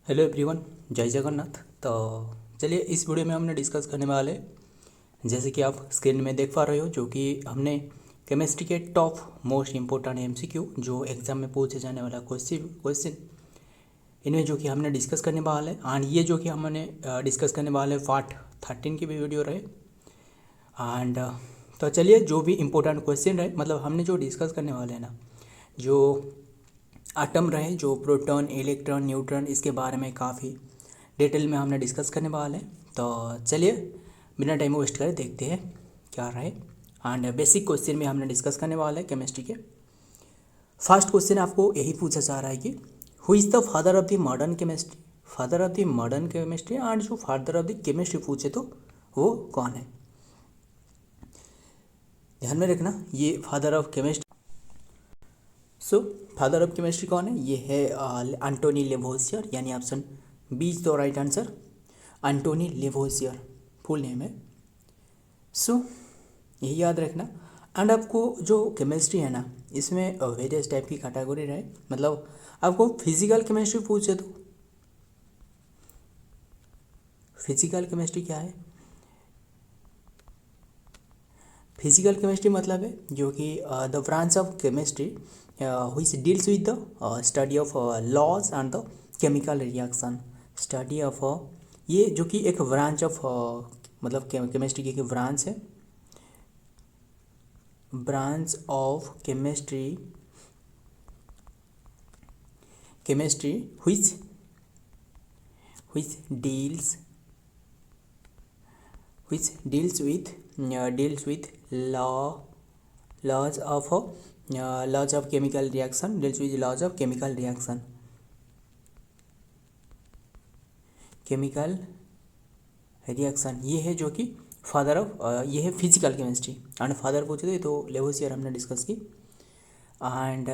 Hello everyone, जय जगन्नाथ। तो चलिए इस वीडियो में हमने डिस्कस करने वाले, जैसे कि आप स्क्रीन में देख पा रहे हो, जो कि हमने केमिस्ट्री के टॉप मोस्ट इम्पोर्टेंट एमसीक्यू जो एग्जाम में पूछे जाने वाला क्वेश्चन इनमें जो कि हमने डिस्कस करने वाले। एंड ये जो कि हमने डिस्कस करने वाले पार्ट 13 की भी वीडियो रहे। एंड तो चलिए जो भी इम्पोर्टेंट क्वेश्चन रहे, मतलब हमने जो डिस्कस करने वाले हैं ना, जो एटम रहे, जो प्रोटॉन, इलेक्ट्रॉन, न्यूट्रॉन, इसके बारे में काफ़ी डिटेल में हमने डिस्कस करने वाले हैं। तो चलिए बिना टाइम वेस्ट करे देखते हैं क्या रहे। एंड बेसिक क्वेश्चन में हमने डिस्कस करने वाले हैं केमिस्ट्री के। फर्स्ट क्वेश्चन आपको यही पूछा जा रहा है कि who is the father of the modern chemistry. Father of the modern chemistry and जो फादर ऑफ द केमिस्ट्री पूछे तो वो कौन है। ध्यान में रखना, ये father of chemistry. So father of chemistry कौन है? ये है एंटोनी लेवोसियर, यानी option B is the right answer. Antoine Lavoisier full name है। सो यही याद रखना। एंड आपको जो केमिस्ट्री है ना, इसमें वेरियस टाइप की कैटेगरी रहे, मतलब आपको फिजिकल केमिस्ट्री पूछे तो फिजिकल केमिस्ट्री क्या है? फिजिकल केमिस्ट्री मतलब है जो कि the branch of chemistry which deals with the study of laws and the chemical reaction. Study of ये जो कि एक ब्रांच ऑफ मतलब केमिस्ट्री की एक ब्रांच है, branch of chemistry which deals with laws of chemical reaction, deals with laws of chemical reaction। ये है जो कि फादर ऑफ ये है फिजिकल केमिस्ट्री। एंड फादर पूछे तो लेवोसियर हमने डिस्कस की। एंड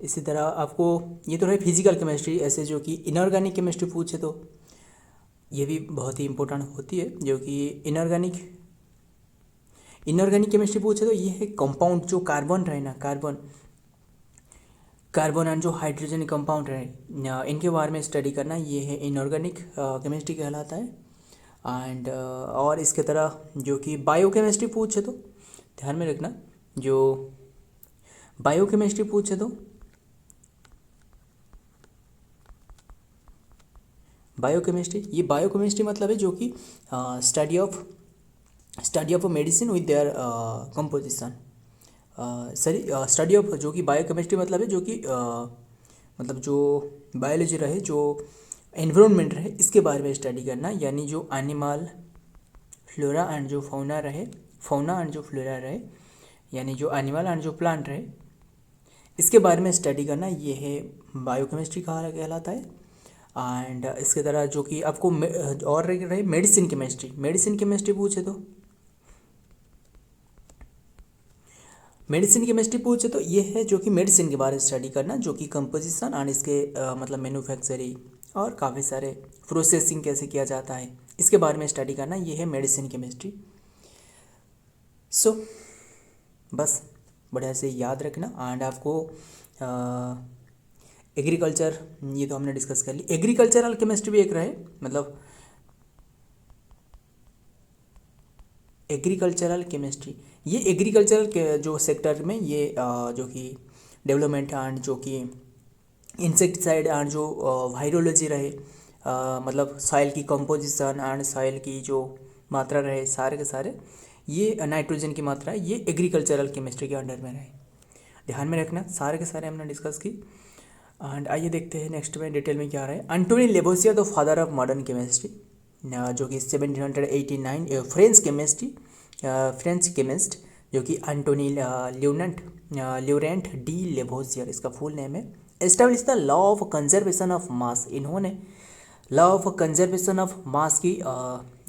इसी तरह आपको ये तो है फिजिकल केमिस्ट्री। ऐसे जो कि इनऑर्गेनिक केमिस्ट्री पूछे तो ये भी बहुत ही इंपॉर्टेंट होती है, जो कि इनऑर्गेनिक केमिस्ट्री पूछे तो ये है कंपाउंड जो कार्बन रहे ना, कार्बन एंड जो हाइड्रोजन कंपाउंड रहे, इनके बारे में स्टडी करना, ये है इनऑर्गेनिक केमिस्ट्री कहलाता है। एंड और इसके तरह जो कि बायोकेमिस्ट्री पूछे तो ध्यान में रखना, जो बायोकेमिस्ट्री पूछे तो ये बायोकेमिस्ट्री मतलब है जो कि study of medicine with their composition. Study of जो कि बायोकेमिस्ट्री मतलब है जो कि मतलब जो बायोलॉजी रहे, जो एनवायरनमेंट रहे, इसके बारे में स्टडी करना, यानी जो एनिमल फ्लोरा एंड जो फौना एंड जो फ्लोरा रहे, यानी जो एनिमल एंड जो प्लांट रहे, इसके बारे में स्टडी करना, ये है बायोकेमिस्ट्री कहा कहलाता है। एंड इसके तरह जो कि आपको और रहे मेडिसिन केमिस्ट्री पूछे तो ये है जो कि मेडिसिन के बारे में स्टडी करना, जो कि कंपोजिशन एंड इसके मतलब मैन्युफैक्चरिंग और काफ़ी सारे प्रोसेसिंग कैसे किया जाता है, इसके बारे में स्टडी करना, ये है मेडिसिन केमिस्ट्री। सो बस बढ़िया से याद रखना। एंड आपको एग्रीकल्चर, ये तो हमने डिस्कस कर ली। एग्रीकल्चरल केमिस्ट्री भी एक रहे, मतलब एग्रीकल्चरल केमिस्ट्री, ये एग्रीकल्चरल के जो सेक्टर में ये जो कि डेवलपमेंट एंड जो कि इंसेक्टिसाइड एंड जो वायरोलॉजी रहे, मतलब सॉइल की कंपोजिशन एंड सॉइल की जो मात्रा रहे, सारे के सारे, ये नाइट्रोजन की मात्रा, ये एग्रीकल्चरल केमिस्ट्री के अंडर में रहे। ध्यान में रखना, सारे के सारे हमने डिस्कस की। एंड आइए देखते हैं नेक्स्ट में डिटेल में क्या रहे। Antoine Lavoisier the father of modern chemistry, जो कि 1789 फ्रेंच केमिस्ट जो कि एंटोनी ल्यूरेंट डी लेवोसियर, इसका फुल नेम है। Establish the law of conservation of mass, इन्होंने law of conservation of mass की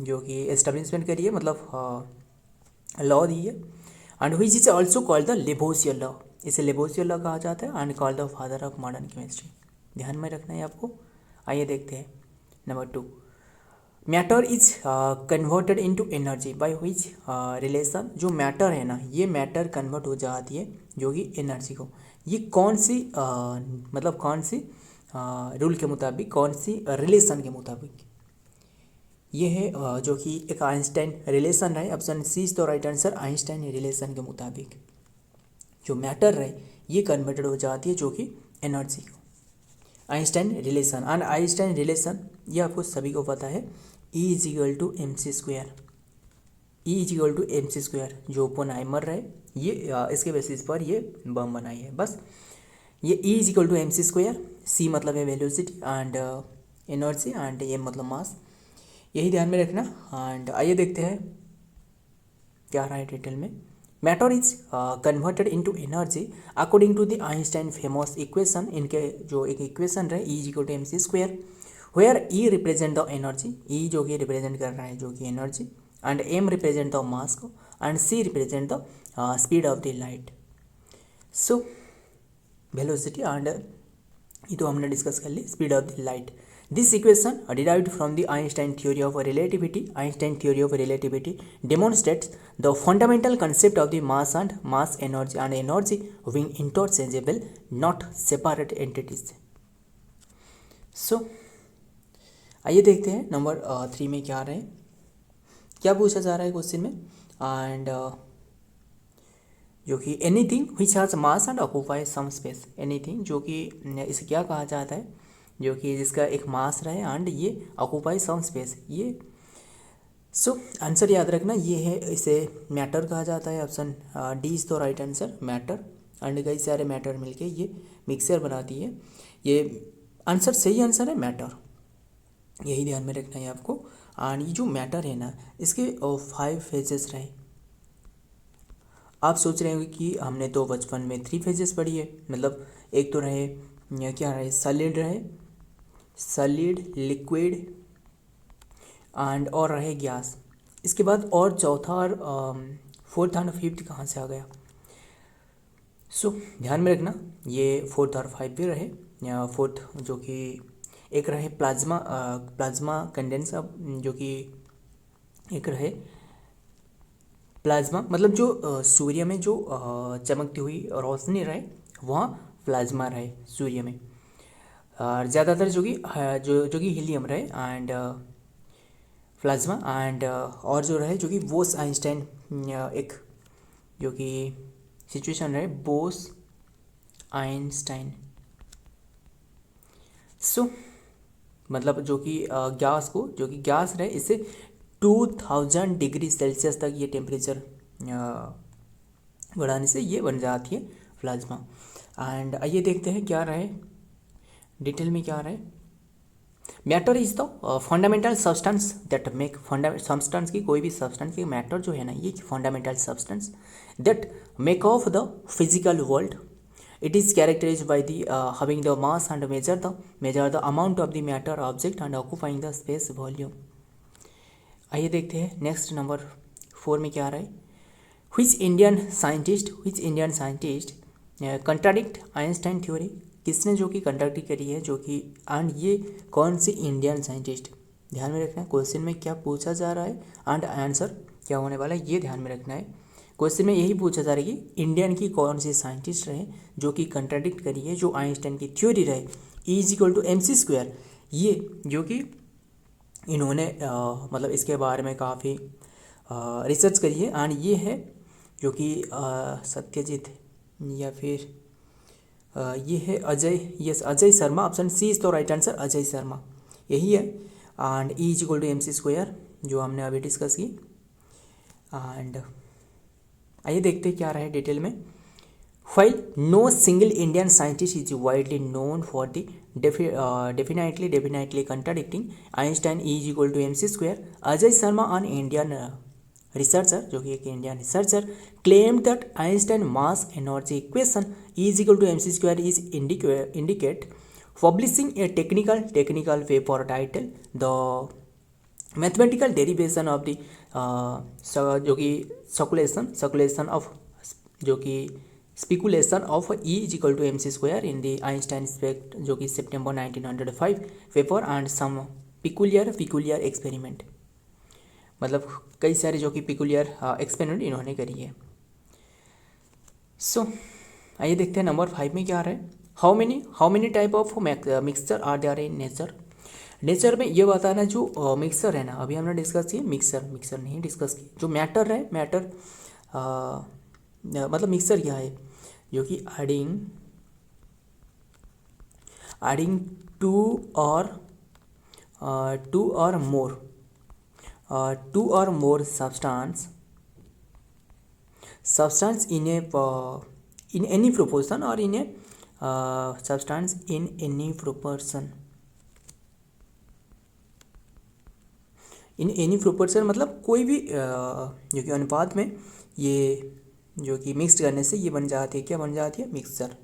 जो कि एस्टेब्लिशमेंट करी है, मतलब लॉ दी है। And which is also called the Lavoisier law, इसे लेवोसियर लॉ कहा जाता है and called the father of modern chemistry. ध्यान में रखना है आपको। आइए देखते हैं number 2। Matter is converted into energy by which relation. जो मैटर है ना, ये मैटर कन्वर्ट हो जाती है जो कि एनर्जी को, ये कौन सी मतलब कौन सी रूल के मुताबिक, कौन सी रिलेशन के मुताबिक, ये है जो कि एक आइंस्टाइन रिलेशन है। Option C is the right answer. Einstein relation के मुताबिक जो मैटर है ये कन्वर्टेड हो जाती है जो कि एनर्जी को। Einstein relation, and Einstein relation ये आपको सभी को पता है, E is equal to M C square. E is equal to M C square जो ओपेनहाइमर है ये इसके बेसिस पर ये बम बनाई है। बस ये E is equal to M C square, C मतलब है velocity and energy and M मतलब मास, यही ध्यान में रखना। एंड आइए देखते हैं क्या रहा है डिटेल में। Matter is converted into energy according to the Einstein famous equation. इनके जो एक इक्वेशन रहे E equal to M C square, where E represent the energy, E जो कि रिप्रेजेंट कर रहा है जो कि energy, and M represent the mass को, and C represent the speed of the light. So velocity and ये तो हमने डिस्कस कर ली, speed of the light. This equation derived from the Einstein theory of relativity. Einstein theory of relativity demonstrates the fundamental concept of the mass and mass energy and energy being interchangeable, not separate entities. So आइए देखते हैं number 3 में क्या रहे, क्या पूछा जा रहा है क्वेश्चन में। एंड जो कि anything which has mass and occupy some space, anything जो कि इसे क्या कहा जाता है, जो कि जिसका एक मास रहे एंड ये ऑक्यूपाई सम स्पेस, ये सो आंसर याद रखना ये है, इसे मैटर कहा जाता है। ऑप्शन डी इज तो राइट आंसर, मैटर। एंड कई सारे मैटर मिलके ये मिक्सचर बनाती है, ये आंसर सही आंसर है मैटर, यही ध्यान में रखना है आपको। एंड ये जो मैटर है ना इसके 5 फेजेस रहे। आप सोच रहे होंगे कि हमने तो बचपन में 3 फेजेस पढ़ी है, मतलब एक तो रहे क्या रहे, सॉलिड रहे, सॉलिड, लिक्विड एंड और रहे गैस। इसके बाद और चौथा और फोर्थ एंड फिफ्थ कहाँ से आ गया। सो ध्यान में रखना ये 4th और 5th भी रहे। फोर्थ जो कि एक रहे प्लाज्मा, प्लाज्मा कंडेंसर, जो कि एक रहे प्लाज्मा, मतलब जो सूर्य में जो चमकती हुई रोशनी रहे वहाँ प्लाज्मा रहे सूर्य में, और ज़्यादातर जो कि हीलियम रहे एंड प्लाज्मा, एंड और जो रहे जो कि बोस आइंस्टाइन, एक जो कि सिचुएशन रहे बोस आइंस्टाइन। सो मतलब जो कि गैस को, जो कि गैस रहे इससे 2000 डिग्री सेल्सियस तक ये टेम्परेचर बढ़ाने से ये बन जाती है प्लाज्मा। एंड आइए देखते हैं क्या रहे डिटेल में, क्या रहे। Matter is the fundamental substance that make, substance की कोई भी सब्सटेंस की मैटर जो है ना ये fundamental substance that make of the physical world. It is characterized by the having the mass and measure the amount of the matter object and occupying the space volume. आइए देखते हैं next number 4 में क्या रहा है। Which Indian scientist contradict Einstein theory, किसने जो कि कंट्राडिक्ट करी है जो कि, एंड ये कौन सी इंडियन साइंटिस्ट, ध्यान में रखना है क्वेश्चन में क्या पूछा जा रहा है एंड आंसर क्या होने वाला है ये ध्यान में रखना है। क्वेश्चन में यही पूछा जा रहा है कि इंडियन की कौन सी साइंटिस्ट रहे जो कि कंट्राडिक्ट करी है जो आइंस्टाइन की थ्योरी रहे E is equal to M C square, ये जो कि इन्होंने मतलब इसके बारे में काफ़ी रिसर्च करी है। एंड ये है जो कि सत्यजीत या फिर ये है Ajay, yes Ajay Sharma. Option C is तो राइट आंसर, अजय शर्मा यही है। And E is equal to M C square जो हमने अभी डिस्कस की। एंड आइए देखते हैं क्या रहा है डिटेल में। While no single Indian scientist is widely known for the definitely contradicting Einstein E is equal to mc square, Ajay Sharma, an Indian researcher जो कि एक Indian researcher, claimed that Einstein mass energy equation E is equal to mc square is indicate, publishing a technical paper titled the mathematical derivation of the जो कि circulation of जो कि speculation of E is equal to M C square in the Einstein aspect जो कि September 1905 paper and some peculiar experiment, मतलब कई सारे जो कि पिकुलियर एक्सपेरिमेंट इन्होंने करी है। सो आइए देखते हैं नंबर 5 में क्या आ रहा है। How many type of mixture are there in nature. Nature में ये बताना जो मिक्सर है ना, अभी हमने डिस्कस किया मिक्सर नहीं डिस्कस किया, जो मैटर है मैटर मतलब मिक्सर क्या है, जो कि एडिंग टू और मोर substance in any proportion or in a substance in any proportion मतलब कोई भी जो कि अनुपात में ये जो कि मिक्स करने से ये बन जाती है, क्या बन जाती है, मिक्सचर।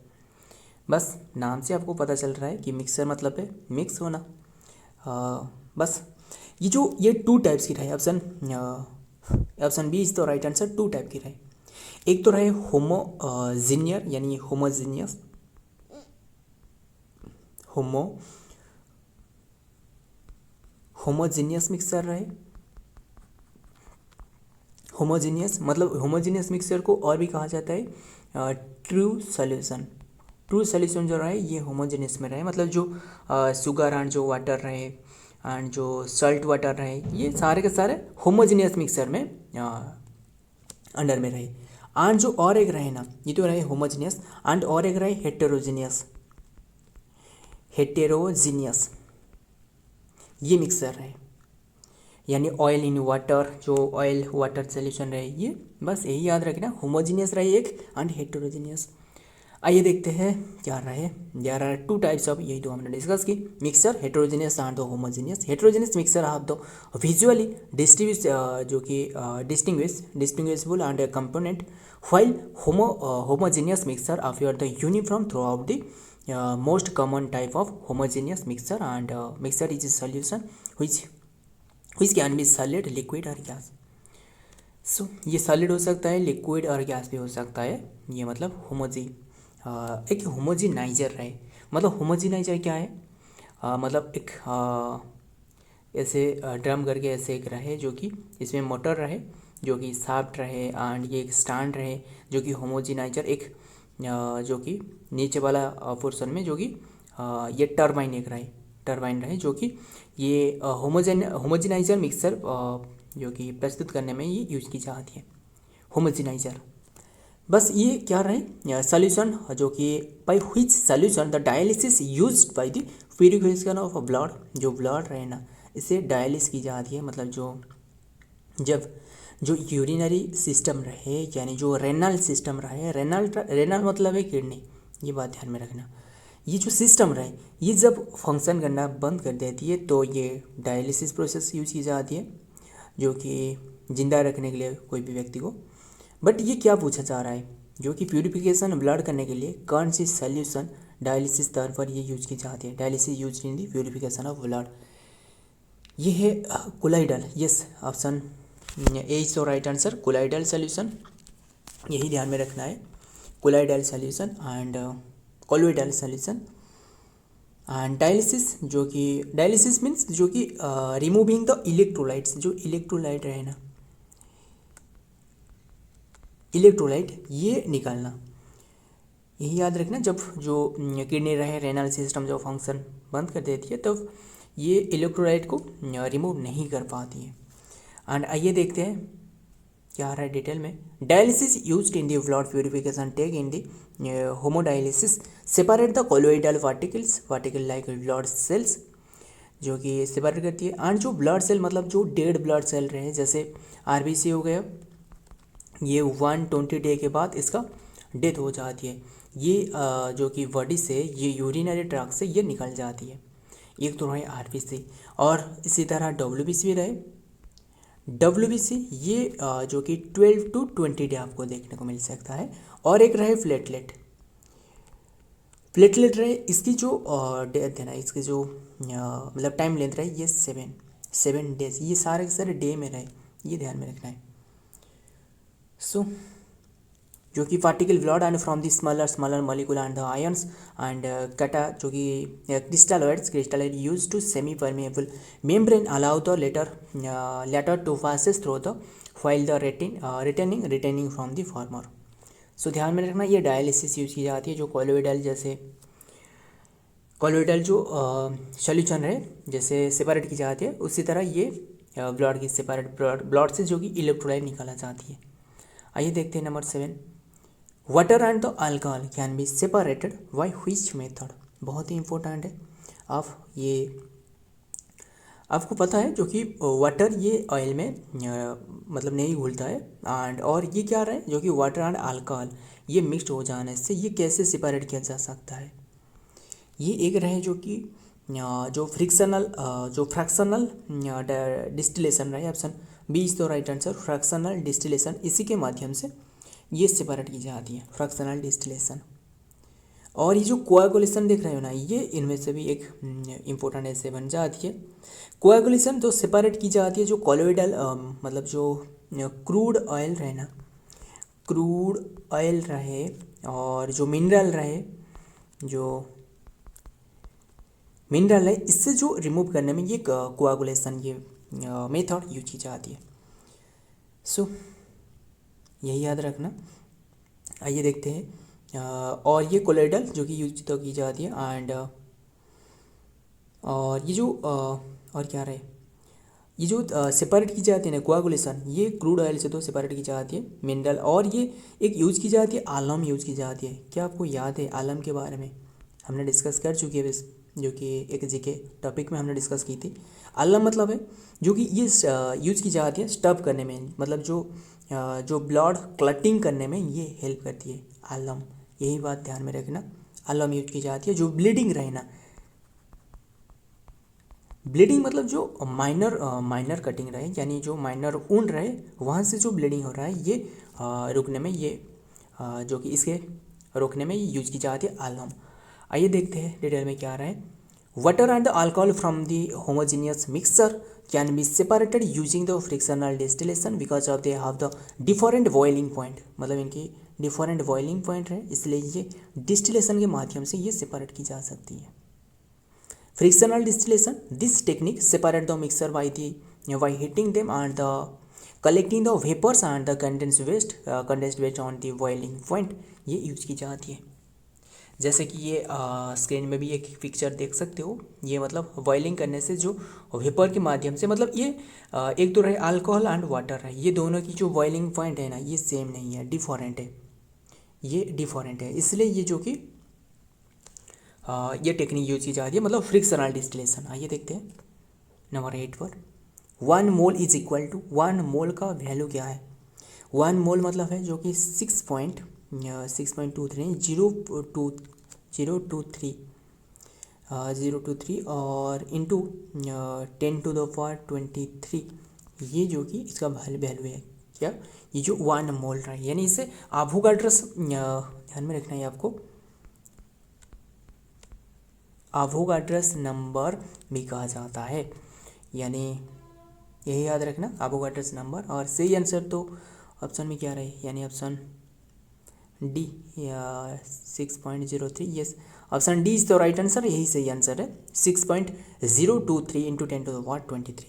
बस नाम से आपको पता चल रहा है कि मिक्सर मतलब है मिक्स होना। बस ये टू टाइप्स की रहे, ऑप्शन बी इज तो राइट आंसर। टू टाइप की रहे, एक तो रहे होमोजीनियर यानी होमोजीनियस मिक्सचर रहे। होमोजीनियस मिक्सचर को और भी कहा जाता है ट्रू सॉल्यूशन जो रहे ये होमोजीनियस में रहे, मतलब जो शुगर एंड जो वाटर रहे एंड जो सॉल्ट वाटर रहे ये सारे के सारे होमोजीनियस मिक्सचर में अंडर में रहे। एंड जो और एक रहे ना, ये तो रहे होमोजीनियस एंड और एक रहे हेटेरोजीनियस ये मिक्सचर रहे, यानी ऑयल इन वाटर, जो ऑयल वाटर सोल्यूशन रहे ये, बस यही याद रखना, होमोजीनियस रहे एक एंड हेटेरोजीनियस। आइए देखते हैं क्या रहे। There are two types of, यही तो हमने डिस्कस की, mixture heterogeneous and the homogeneous. Heterogeneous mixture आप दो विजुअली जो कि distinguishable and component, while homogeneous mixture appear the uniform throughout the most common type of homogeneous mixture and mixture is a solution which can be solid, liquid और gas. So ये solid हो सकता है, liquid और gas भी हो सकता है। ये मतलब एक होमोजीनाइजर रहे, मतलब होमोजीनाइजर क्या है, मतलब एक ऐसे ड्रम करके ऐसे एक रहे जो कि इसमें मोटर रहे जो कि शाफ्ट रहे एंड ये एक स्टैंड रहे जो कि होमोजीनाइजर एक जो कि नीचे वाला पोर्शन में जो कि ये टरबाइन रहे जो कि ये होमोजेनाइजर मिक्सर जो कि प्रस्तुत करने में ये यूज की जाती है, होमोजेनाइजर। बस ये क्या रहे सॉल्यूशन जो कि by which solution the dialysis used by the purification of blood, जो ब्लड रहे ना इसे डायलिस की जाती है, मतलब जो यूरिनरी सिस्टम रहे यानी जो रेनल सिस्टम रहे, रेनल मतलब है किडनी, ये बात ध्यान में रखना। ये जो सिस्टम रहे ये जब फंक्शन करना बंद कर देती है तो ये डायलिसिस प्रोसेस यूज की जाती है जो कि जिंदा रखने के लिए कोई भी व्यक्ति को। बट ये क्या पूछा जा रहा है, जो कि प्यूरिफिकेशन ब्लड करने के लिए कौन सी सॉल्यूशन डायलिसिस तौर पर ये यूज की जाती है, dialysis use in the purification of blood. ये है colloidal, yes option A is the right answer, colloidal solution, यही ध्यान में रखना है, colloidal solution and colloidal solution. And dialysis means जो कि रिमूविंग द इलेक्ट्रोलाइट्स, जो इलेक्ट्रोलाइट रहे ना, इलेक्ट्रोलाइट ये निकालना, यही याद रखना। जब जो किडनी रहे रेनल सिस्टम जो फंक्शन बंद कर देती है तब तो ये इलेक्ट्रोलाइट को रिमूव नहीं कर पाती है। एंड आइए देखते हैं क्या आ रहा है डिटेल में। Dialysis used in the blood purification tech in the hemodialysis separate the colloidal particle like blood cells, जो कि सेपरेट करती है। एंड जो ब्लड सेल मतलब जो डेड ब्लड सेल रहे, जैसे आरबीसी हो गया, ये 120 डे के बाद इसका डेथ हो जाती है। ये जो कि बॉडी से ये यूरिनरी ट्रैक्ट से ये निकल जाती है। एक तो रहे आरबीसी और इसी तरह डब्ल्यूबीसी भी रहे। डब्ल्यूबीसी ये जो कि 12 to 20 डे आपको देखने को मिल सकता है। और एक रहे प्लेटलेट रहे, इसकी जो डेथ है ना, इसकी जो मतलब टाइम लेंथ रहे ये 7 डेज, ये सारे के सारे डे में रहे, ये ध्यान में रखना है। सो जो कि particle blood and from the smaller molecule and the ions and कटा जो कि crystalloid use to semi permeable membrane allow the latter to passes through the while the retaining from the former. So ध्यान में रखना, ये dialysis use की जाती है, जो कोलोइडल जैसे कॉलोइडल जो सॉल्यूशन है जैसे सेपरेट की जाती है, उसी तरह ये ब्लड की सेपरेट ब्लड से जो कि इलेक्ट्रोलाइट निकाला जाती है। आइए देखते हैं number 7, water and the alcohol can be separated by which method. बहुत ही इंपॉर्टेंट है। आप ये आपको पता है जो कि वाटर ये ऑयल में मतलब नहीं घुलता है, एंड और ये क्या रहा है जो कि वाटर एंड अल्कोहल ये मिक्सड हो जाने से ये कैसे सेपरेट किया जा सकता है। ये एक रहे जो कि जो फ्रैक्शनल डिस्टिलेशन रहे, option B is the right answer. Fractional distillation इसी के माध्यम से ये सेपरेट की जाती है, फ्रैक्शनल डिस्टिलेशन। और ये जो कोएगुलेशन देख रहे हो ना, ये इनमें से भी एक इम्पोर्टेंट ऐसे बन जाती है। कोएगुलेशन जो सेपरेट की जाती है, जो कॉलोइडल मतलब जो क्रूड ऑयल रहे ना, क्रूड ऑयल रहे और जो मिनरल रहे, जो मिनरल है, इससे जो रिमूव करने में ये कोएगुलेशन ये मेथड यूज की जाती है। सो यही याद रखना। आइए देखते हैं और ये कोलोइडल जो कि यूज तो की जाती है, एंड और ये जो और क्या रहे, ये जो सेपरेट की जाती है ना कोएगुलेशन, ये क्रूड ऑयल से तो सेपरेट की जाती है मिनरल, और ये एक यूज की जाती है आलम यूज की जाती है। क्या आपको याद है आलम के बारे में? हमने डिस्कस कर चुकी है बस, जो कि एक जीके टॉपिक में हमने डिस्कस की थी। आलम मतलब है जो कि ये यूज की जाती है स्टफ करने में, मतलब जो ब्लड क्लटिंग करने में ये हेल्प करती है आलम। यही बात ध्यान में रखना, आलम यूज की जाती है। जो ब्लीडिंग रहे ना, ब्लीडिंग मतलब जो माइनर कटिंग रहे, यानी जो माइनर वुंड रहे वहाँ से जो ब्लीडिंग हो रहा है, ये रुकने में ये जो कि इसके रोकने में ये यूज की जाती है आलम। आइए देखते हैं डिटेल में क्या रहा है। Water and the alcohol from the homogeneous mixture can be separated using the frictional distillation because of they have the different boiling point. मतलब इनकी डिफरेंट बॉइलिंग पॉइंट है, इसलिए ये डिस्टिलेशन के माध्यम से ये सेपरेट की जा सकती है। Frictional distillation, this technique separate the mixture by heating them and the collecting the vapors and the condensed waste on the boiling point ये यूज की जाती है। जैसे कि ये स्क्रीन में भी एक पिक्चर देख सकते हो, ये मतलब बॉइलिंग करने से जो वेपर के माध्यम से, मतलब ये एक तो रहे अल्कोहल एंड वाटर है, ये दोनों की जो बॉइलिंग पॉइंट है ना, ये सेम नहीं है, डिफरेंट है, ये डिफरेंट है, इसलिए ये जो कि ये टेक्निक यूज की जाती है, मतलब फ्रिक्शनल डिस्टिलेशन। आइए देखते हैं नंबर 8 पर। 1 मोल इज इक्वल टू, 1 मोल का वैल्यू क्या है? 1 मोल मतलब है जो कि 6.23 023 और इंटू 10⁻23, ये जो कि इसका वैल्यू है क्या, ये जो 1 मोल रहा है, यानी इसे एवोगाड्रस ध्यान में रखना है आपको, एवोगाड्रस नंबर भी कहा जाता है, यानी यही याद रखना एवोगाड्रस नंबर। और सही आंसर तो ऑप्शन में क्या रहे, यानी ऑप्शन डी या 6.03, yes option D is the right answer, यही सही आंसर है 6.023 इंटू 10⁻23।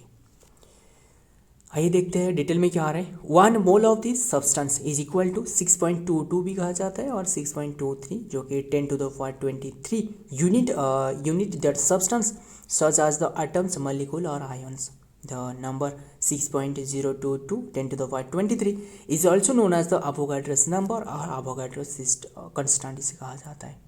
आइए देखते हैं डिटेल में क्या आ रहा है। 1 mole of this substance is equal to 6.22 भी कहा जाता है और 6.23 जो कि 10⁻23 unit that substance such as the atoms molecule और ions. The number 6.022 10⁻23 is also known as the Avogadro's number और एवोगाड्रस कांस्टेंट इसे कहा जाता है।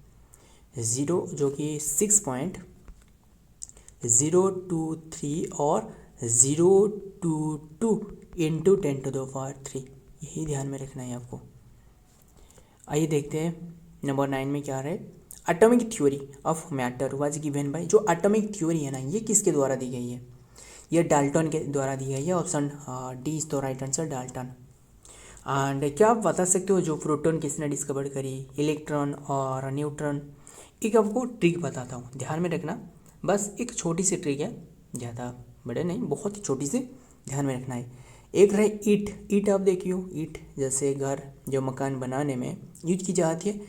0 जो कि 6.023 और 022 इंटू 10⁻3, यही ध्यान में रखना है आपको। आइए देखते हैं नंबर 9 में क्या रहा है। Atomic theory of matter was given by, जो एटॉमिक थ्योरी है ना, ये किसके द्वारा दी गई है? ये डाल्टन के द्वारा दी गई है, option D is the right answer, Dalton. And क्या आप बता सकते हो जो प्रोटॉन किसने डिस्कवर करी, इलेक्ट्रॉन और न्यूट्रॉन? एक आपको ट्रिक बताता हूँ, ध्यान में रखना, बस एक छोटी सी ट्रिक है, ज़्यादा बड़े नहीं, बहुत ही छोटी सी, ध्यान में रखना है। एक रहे ईट आप देखियो, ईट जैसे घर जो मकान बनाने में यूज की जाती है,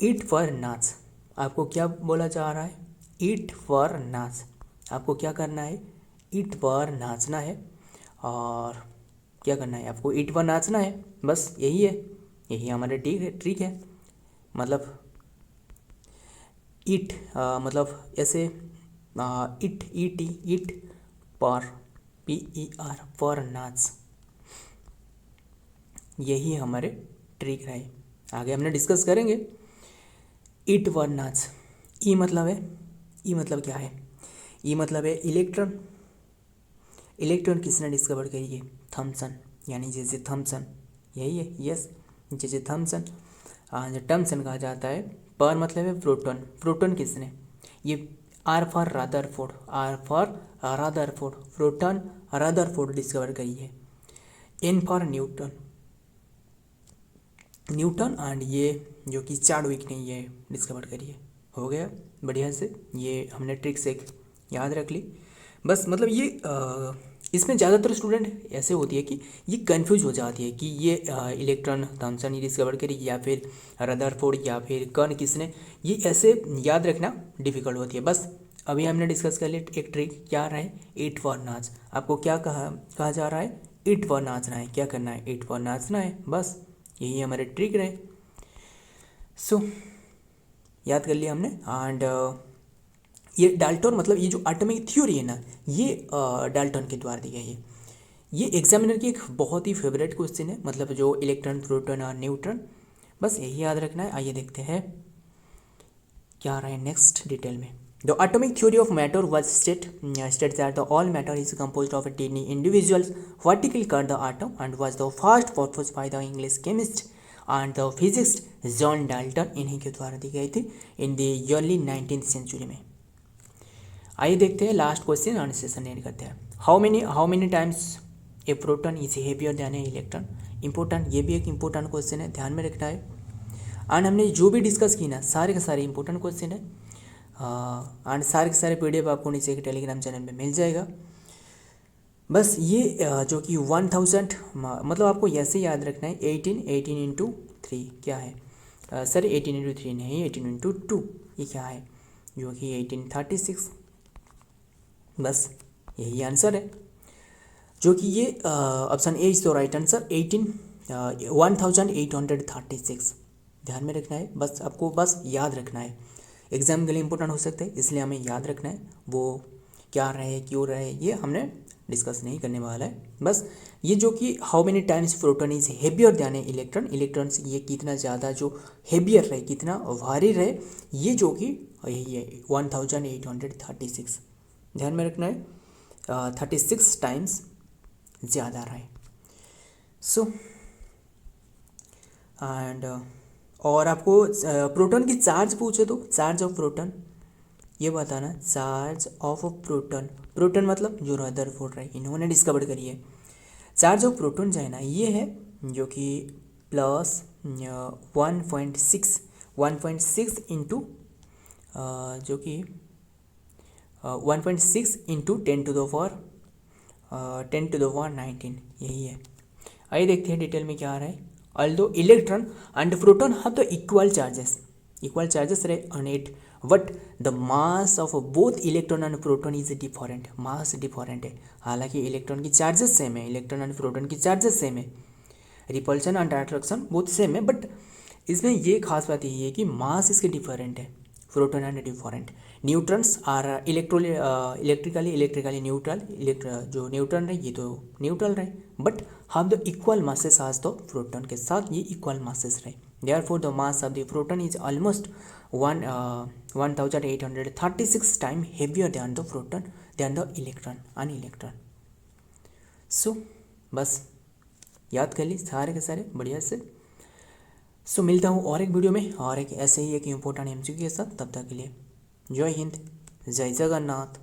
ईट फॉर नाच। आपको क्या बोला जा रहा है? ईट फॉर नाच। आपको क्या करना है? ईट पर नाचना है, और क्या करना है आपको? ईट पर नाचना है, बस यही है, यही हमारे ट्रिक है। मतलब इट मतलब ऐसे इट ईटी इट पर PER पर नाच, यही हमारे ट्रिक रहे। आगे हमने डिस्कस करेंगे। इट वर नाच, ई मतलब है, ई मतलब क्या है, ई मतलब है इलेक्ट्रॉन। इलेक्ट्रॉन किसने डिस्कवर करी है, थॉमसन, यानी जे थॉमसन, यही है, यस, जे थॉमसन। थॉमसन कहा जाता है। पर मतलब है प्रोटॉन, प्रोटॉन किसने, ये R for Rutherford, R for Rutherford, proton Rutherford discover करी है। N for Newton, Newton and ये जो कि चार्विक ने ये डिस्कवर करी है। हो गया बढ़िया से, ये हमने ट्रिक्स एक याद रख ली। बस मतलब ये इसमें ज़्यादातर स्टूडेंट ऐसे होती है कि ये कंफ्यूज हो जाती है कि ये इलेक्ट्रॉन थॉमसन ने डिस्कवर करी या फिर रदरफोर्ड या फिर कर्न किसने, ये ऐसे याद रखना डिफ़िकल्ट होती है। बस अभी हमने डिस्कस कर लिया एक ट्रिक, क्या रहा है, ईट फॉर नाच। आपको क्या कहा जा रहा है, ईट फॉर नाचना है, क्या करना है, ईट फॉर नाचना है, बस यही हमारे ट्रिक रहे। सो याद कर लिया हमने। एंड ये डाल्टन मतलब ये जो एटॉमिक थ्योरी है ना, ये डाल्टन के द्वारा दी गई है। ये एग्जामिनर की एक बहुत ही फेवरेट क्वेश्चन है, मतलब जो इलेक्ट्रॉन प्रोटॉन और न्यूट्रॉन, बस यही याद रखना है। आइए देखते हैं क्या रहा है नेक्स्ट डिटेल में। The atomic theory of matter was states that the all matter is composed of tiny individuals vertically cut the atom and was the first proposed by the English chemist and the physicist John Dalton, इन्हीं के द्वारा दी गई थी in the early 19th century में। आइए देखते हैं last question, answer and करते हैं। How many times a proton is heavier than a electron. Important, ये भी एक इंपॉर्टेंट क्वेश्चन है, ध्यान में रखना है। एंड हमने जो भी डिस्कस की ना, सारे के सारे इंपॉर्टेंट क्वेश्चन है। एंड सारे के सारे PDF आपको नीचे के टेलीग्राम चैनल में मिल जाएगा। बस ये जो कि 1000 मतलब आपको ऐसे याद रखना है, 18 इंटू 3 क्या है, सर 18 इंटू 3 नहीं, 18 इंटू 2 ये क्या है, जो कि 1836, बस यही आंसर है, जो कि ये option A is the right answer, 1836 ध्यान में रखना है। बस आपको बस याद रखना है, एग्जाम के लिए इंपॉर्टेंट हो सकते हैं, इसलिए हमें याद रखना है। वो क्या रहे क्यों रहे ये हमने डिस्कस नहीं करने वाला है। बस ये जो कि how many times proton is heavier than a electron, electron से ये कितना ज़्यादा जो हेवियर रहे, कितना भारी रहे, ये जो कि यही है 1836, ध्यान में रखना है, 36 टाइम्स ज़्यादा रहे। सो एंड और आपको प्रोटॉन की चार्ज पूछे तो चार्ज ऑफ प्रोटॉन ये बताना, चार्ज ऑफ प्रोटॉन, प्रोटॉन मतलब जो रदरफोर्ड रहे इन्होंने डिस्कवर करी है। चार्ज ऑफ प्रोटॉन जो है ना, ये है जो कि प्लस 1.6 इंटू जो कि 1.6 इंटू 10 टू द पावर 19, यही है। आइए देखते हैं डिटेल में क्या आ रहा है। Although electron and proton have the equal charges रहे on it, but the mass of both electron and proton is different, mass different है। हालांकि इलेक्ट्रॉन की चार्जेस सेम है, इलेक्ट्रॉन एंड प्रोटॉन की चार्जेस सेम है, रिपल्शन एंड अट्रैक्शन बहुत same है, but इसमें ये खास बात यही है कि मास इसके डिफरेंट है, proton and different. Neutrons are electrically neutral, जो न्यूट्रॉन रहे ये तो न्यूट्रल रहे, but have the equal masses as the proton के साथ ये इक्वल masses रहे। therefore the mass of the proton is almost 1836 time heavier than the proton than the electron। सो बस याद कर ली सारे के सारे बढ़िया से। सो मिलता हूँ और एक वीडियो में और एक ऐसे ही एक इम्पोर्टेंट MCQ के साथ, तब तक के लिए जय हिंद, जय जगन्नाथ।